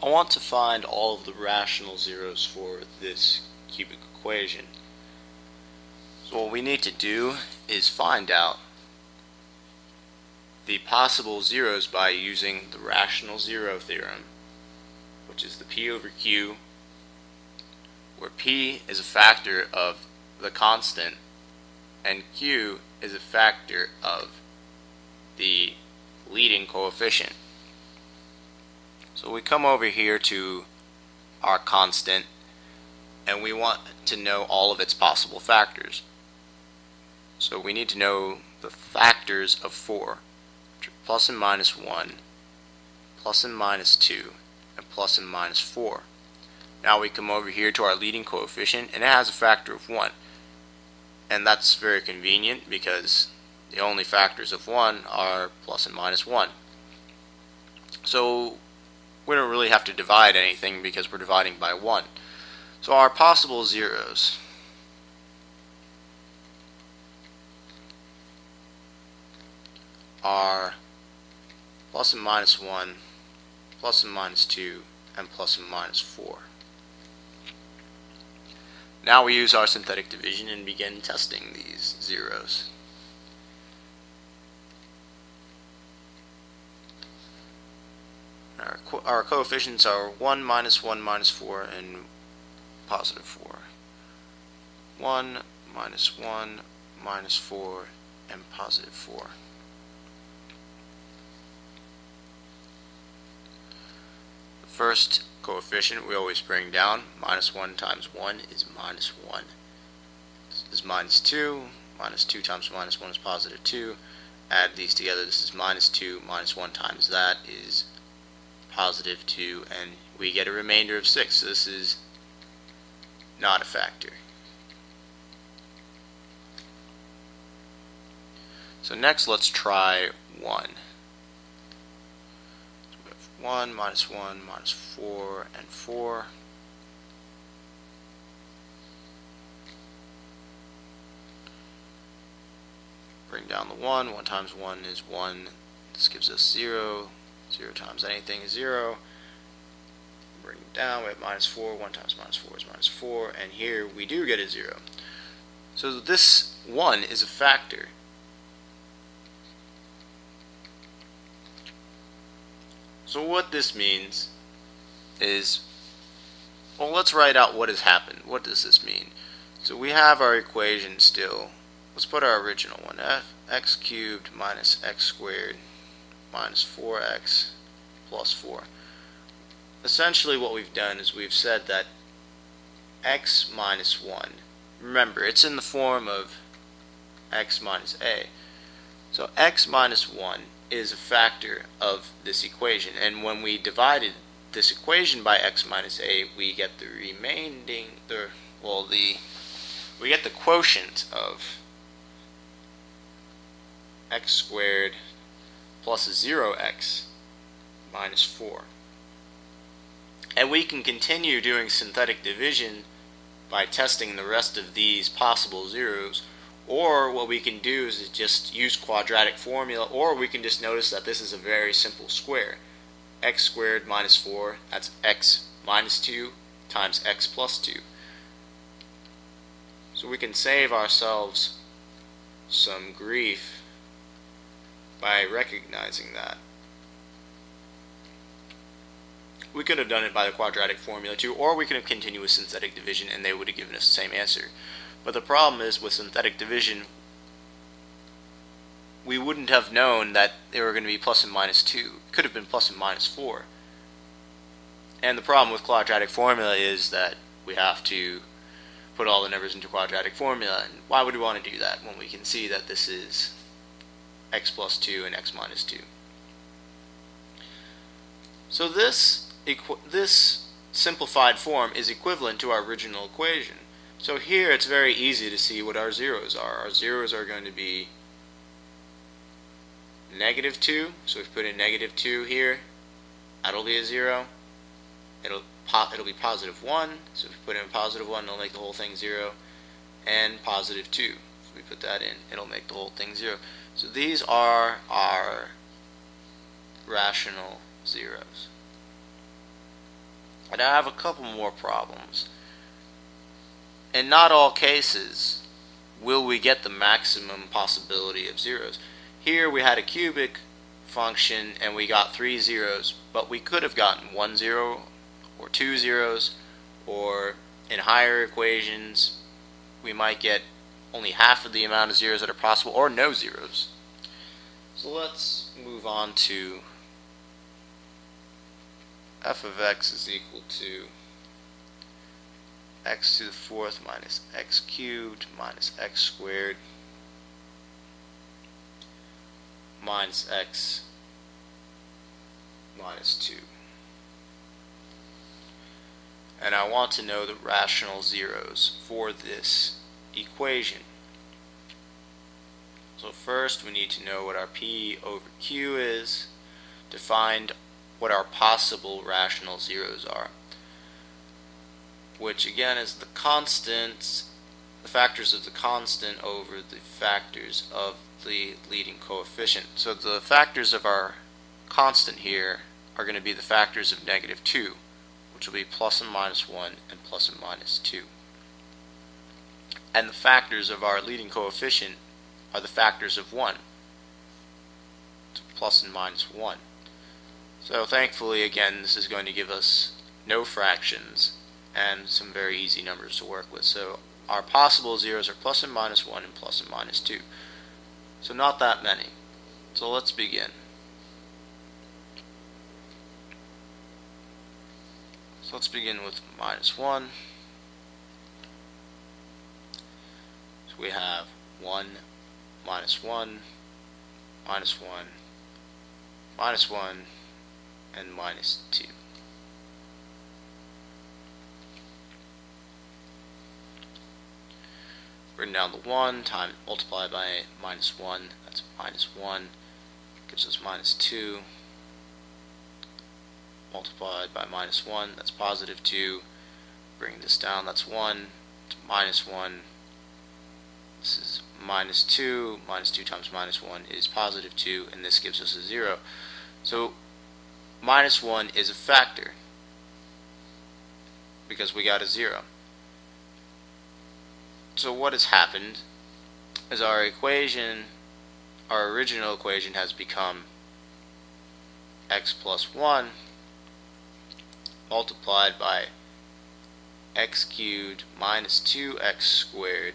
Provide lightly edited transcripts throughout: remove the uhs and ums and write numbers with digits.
I want to find all of the rational zeros for this cubic equation. So what we need to do is find out the possible zeros by using the rational zero theorem, which is the P over Q, where P is a factor of the constant and Q is a factor of the leading coefficient. So we come over here to our constant and we want to know all of its possible factors. So we need to know the factors of 4, which are plus and minus 1, plus and minus 2, and plus and minus 4. Now we come over here to our leading coefficient and it has a factor of 1. And that's very convenient because the only factors of 1 are plus and minus 1. So we don't really have to divide anything because we're dividing by 1. So our possible zeros are plus and minus 1, plus and minus 2, and plus and minus 4. Now we use our synthetic division and begin testing these zeros. Our coefficients are 1, minus 1, minus 4, and positive 4. 1, minus 1, minus 4, and positive 4. The first coefficient we always bring down. Minus 1 times 1 is minus 1. This is minus 2. Minus 2 times minus 1 is positive 2. Add these together. This is minus 2. Minus 1 times that is positive 2. And we get a remainder of 6. So this is not a factor. So next let's try 1. 1, minus 1, minus 4, and 4. Bring down the 1. 1 times 1 is 1. This gives us 0. 0 times anything is 0. Bring it down. We have minus 4. 1 times minus 4 is minus 4. And here we do get a 0. So this 1 is a factor. So what this means is, well, let's write out what has happened. What does this mean? So we have our equation still. Let's put our original one. X cubed minus x squared minus 4x plus 4. Essentially what we've done is we've said that x minus 1, remember it's in the form of x minus a. So x minus 1 is a factor of this equation, and when we divided this equation by x minus a, we get the remaining, we get the quotient of x squared plus 0x minus 4. And we can continue doing synthetic division by testing the rest of these possible zeros. Or what we can do is just use quadratic formula, or we can just notice that this is a very simple square. X squared minus 4, that's x minus 2 times x plus 2. So we can save ourselves some grief by recognizing that. We could have done it by the quadratic formula too, or we could have continued with synthetic division and they would have given us the same answer. But the problem is with synthetic division, we wouldn't have known that they were going to be plus and minus 2. It could have been plus and minus 4. And the problem with quadratic formula is that we have to put all the numbers into quadratic formula. And why would we want to do that when we can see that this is x plus 2 and x minus 2? So this simplified form is equivalent to our original equation. So here it's very easy to see what our zeros are. Our zeros are going to be negative 2, so if we put in negative 2 here, that'll be a 0. It'll be positive 1, so if we put in positive 1, it'll make the whole thing 0. And positive 2, if we put that in, it'll make the whole thing 0. So these are our rational zeros. And I have a couple more problems. In not all cases will we get the maximum possibility of zeros. Here we had a cubic function and we got 3 zeros, but we could have gotten 1 zero or 2 zeros, or in higher equations we might get only half of the amount of zeros that are possible, or no zeros. So let's move on to f of x is equal to x to the fourth minus x cubed minus x squared minus x minus 2. And I want to know the rational zeros for this equation. So first we need to know what our p over q is to find what our possible rational zeros are, which again is the constants, the factors of the constant over the factors of the leading coefficient. So the factors of our constant here are going to be the factors of -2, which will be plus and minus 1 and plus and minus 2. And the factors of our leading coefficient are the factors of 1, so plus and minus 1. So thankfully, again, this is going to give us no fractions and some very easy numbers to work with. So our possible zeros are plus and minus 1 and plus and minus 2. So not that many. So let's begin. So let's begin with minus 1. So we have 1, minus 1, minus 1, minus 1, and minus 2. Bring down the 1, times multiply by minus 1, that's minus 1, gives us minus 2, multiplied by minus 1, that's positive 2, bring this down, that's 1, to minus 1, this is minus 2 times minus 1 is positive 2, and this gives us a 0. So minus 1 is a factor because we got a 0. So what has happened is our equation, our original equation, has become x plus 1 multiplied by x cubed minus 2x squared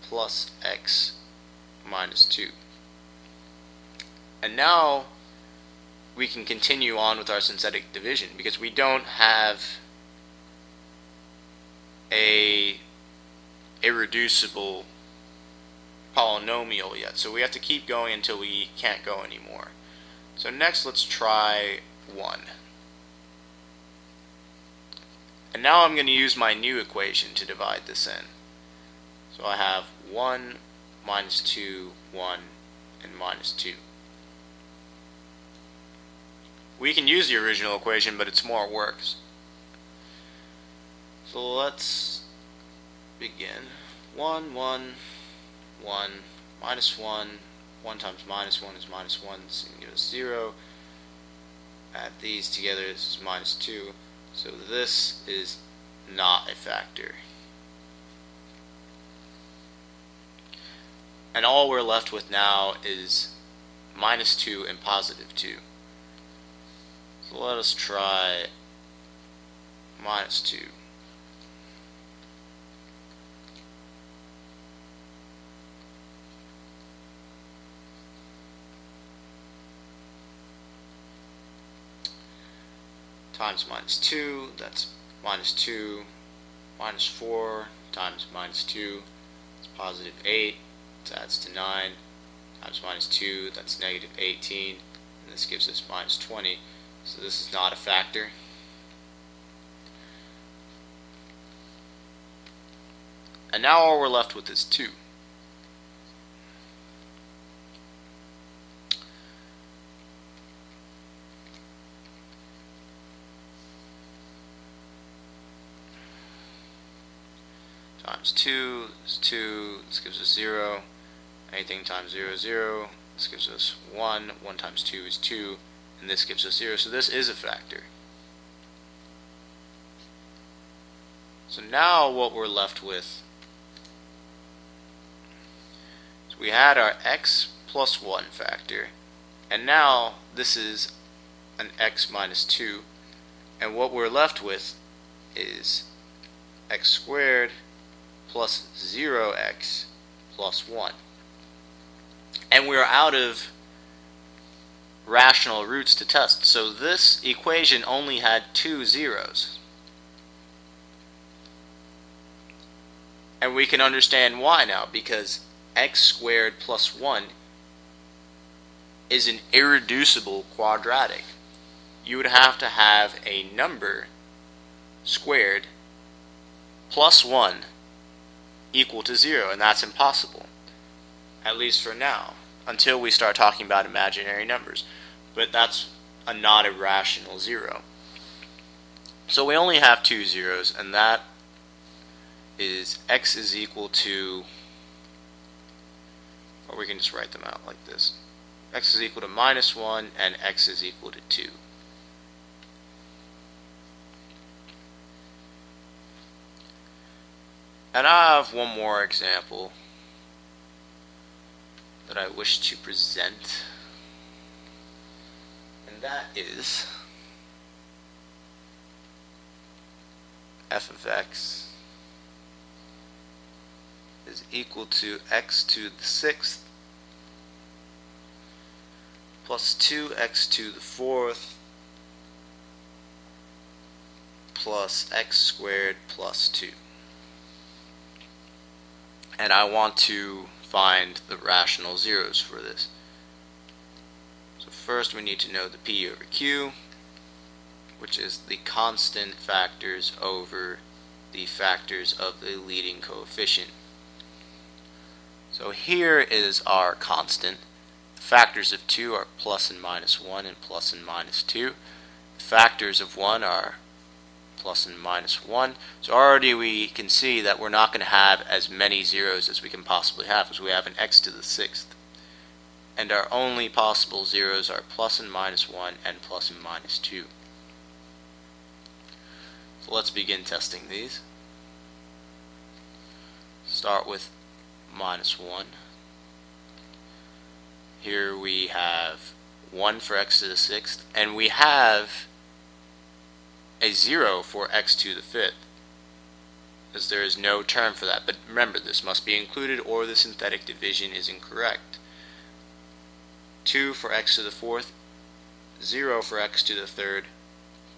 plus x minus 2. And now we can continue on with our synthetic division because we don't have a irreducible polynomial yet. So we have to keep going until we can't go anymore. So next let's try 1. And now I'm going to use my new equation to divide this in. So I have 1, minus 2, 1, and minus 2. We can use the original equation, but it's more work. So let's begin. 1, 1, 1, minus 1, 1 times minus 1 is minus 1, this is going to give us 0. Add these together, this is minus 2. So this is not a factor. And all we're left with now is minus 2 and positive 2. So let us try minus 2. Times minus 2, that's minus 2, minus 4 times minus 2, it's positive 8, that adds to 9, times minus 2, that's negative 18, and this gives us minus 20, so this is not a factor. And now all we're left with is 2. Times 2 is 2, this gives us 0, anything times 0 is 0, this gives us 1, 1 times 2 is 2, and this gives us 0, so this is a factor. So now what we're left with is we had our x plus 1 factor, and now this is an x minus 2, and what we're left with is x squared plus 0x plus 1. And we're out of rational roots to test, so this equation only had 2 zeros. And we can understand why now, because x squared plus 1 is an irreducible quadratic. You would have to have a number squared plus 1 equal to 0, and that's impossible, at least for now, until we start talking about imaginary numbers. But that's not a rational 0. So we only have 2 zeros, and that is x is equal to, or we can just write them out like this. X is equal to minus 1 and x is equal to 2. And I have one more example that I wish to present, and that is f of x is equal to x to the 6th plus 2x to the 4th plus x squared plus 2. And I want to find the rational zeros for this. So first we need to know the p over q, which is the constant factors over the factors of the leading coefficient. So here is our constant. The factors of 2 are plus and minus 1 and plus and minus 2. The factors of 1 are plus and minus 1. So already we can see that we're not going to have as many zeros as we can possibly have, as we have an x to the 6th. And our only possible zeros are plus and minus 1 and plus and minus 2. So let's begin testing these. Start with minus 1. Here we have 1 for x to the 6th, and we have a 0 for x to the 5th, as there is no term for that. But remember, this must be included or the synthetic division is incorrect. 2 for x to the 4th, 0 for x to the 3rd,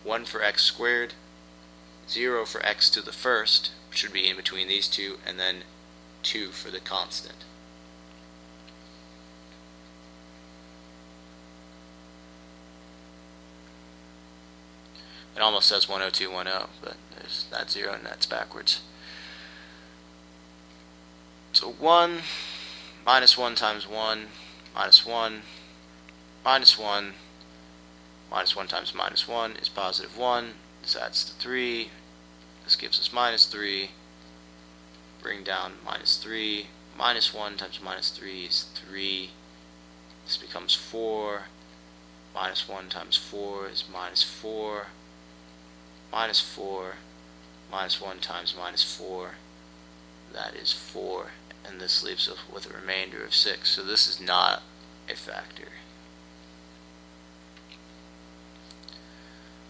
1 for x squared, 0 for x to the 1st, which would be in between these two, and then 2 for the constant. It almost says 10210, but there's that 0 and that's backwards. So 1 minus 1 times 1 minus 1 minus 1 minus 1 times minus 1 is positive 1. This adds to 3. This gives us minus 3. Bring down minus 3. Minus 1 times minus 3 is 3. This becomes 4. Minus 1 times 4 is minus 4. Minus 4. Minus 1 times minus 4. That is 4. And this leaves us with a remainder of 6. So this is not a factor.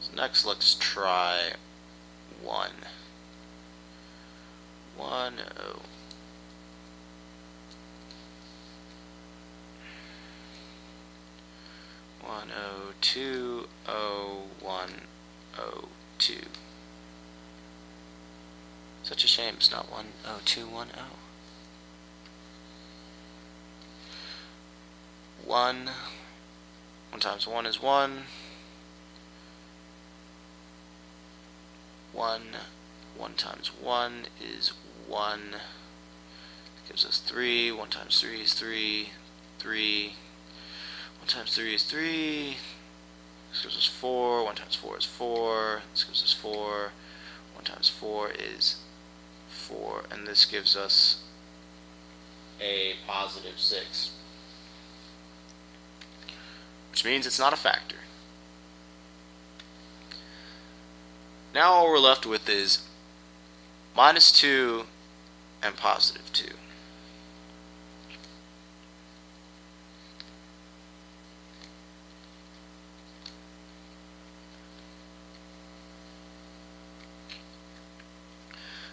So next let's try 1. 1, 0. One oh two oh 1 0 2. Such a shame it's not 10210. 1 times 1 is 1. 1 times 1 is 1. Gives us 3. 1 times 3 is 3. 3. 1 times 3 is 3. This gives us 4. 1 times 4 is 4. This gives us 4. 1 times 4 is 4. And this gives us a positive 6. Which means it's not a factor. Now all we're left with is minus 2 and positive 2.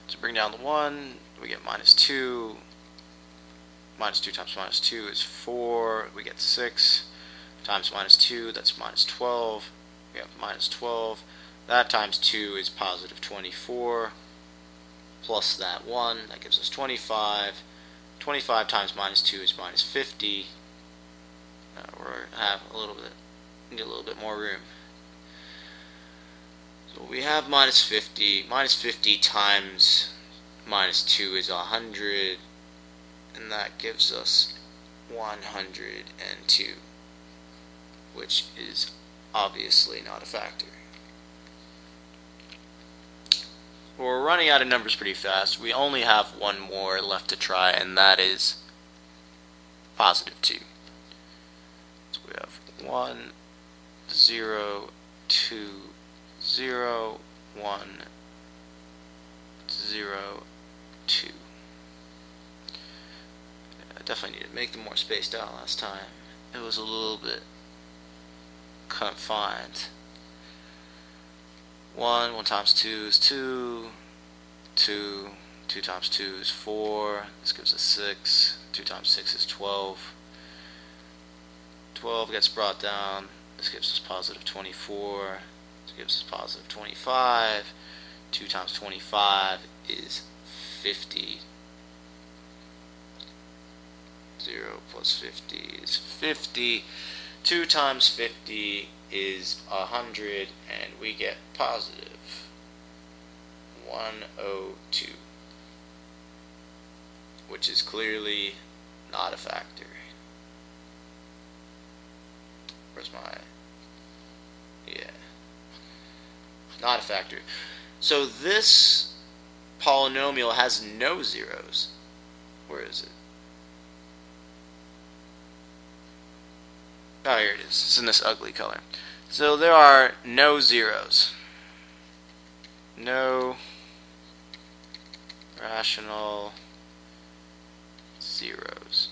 To bring down the 1, we get minus 2. Minus 2 times minus 2 is 4. We get 6 times minus 2, that's minus 12. We have minus 12. That times 2 is positive 24. Plus that 1, that gives us 25. 25 times minus 2 is minus 50. We're have a little bit, need a little bit more room. So we have minus 50. Minus 50 times minus 2 is 100, and that gives us 102, which is obviously not a factor. We're running out of numbers pretty fast. We only have one more left to try, and that is positive 2. So we have 1, 0, 2, 0, 1, 0, 2. I definitely need to make them more spaced out last time. It was a little bit confined. 1 times 2 is 2, 2 times 2 is 4, this gives us 6, 2 times 6 is 12, 12 gets brought down, this gives us positive 24, this gives us positive 25, 2 times 25 is 50, 0 plus 50 is 50, 2 times 50 is 100, and we get positive 102, which is clearly not a factor. Where's my... yeah. Not a factor. So this polynomial has no zeros. Where is it? Oh, here it is. It's in this ugly color. So there are no zeros. No rational zeros.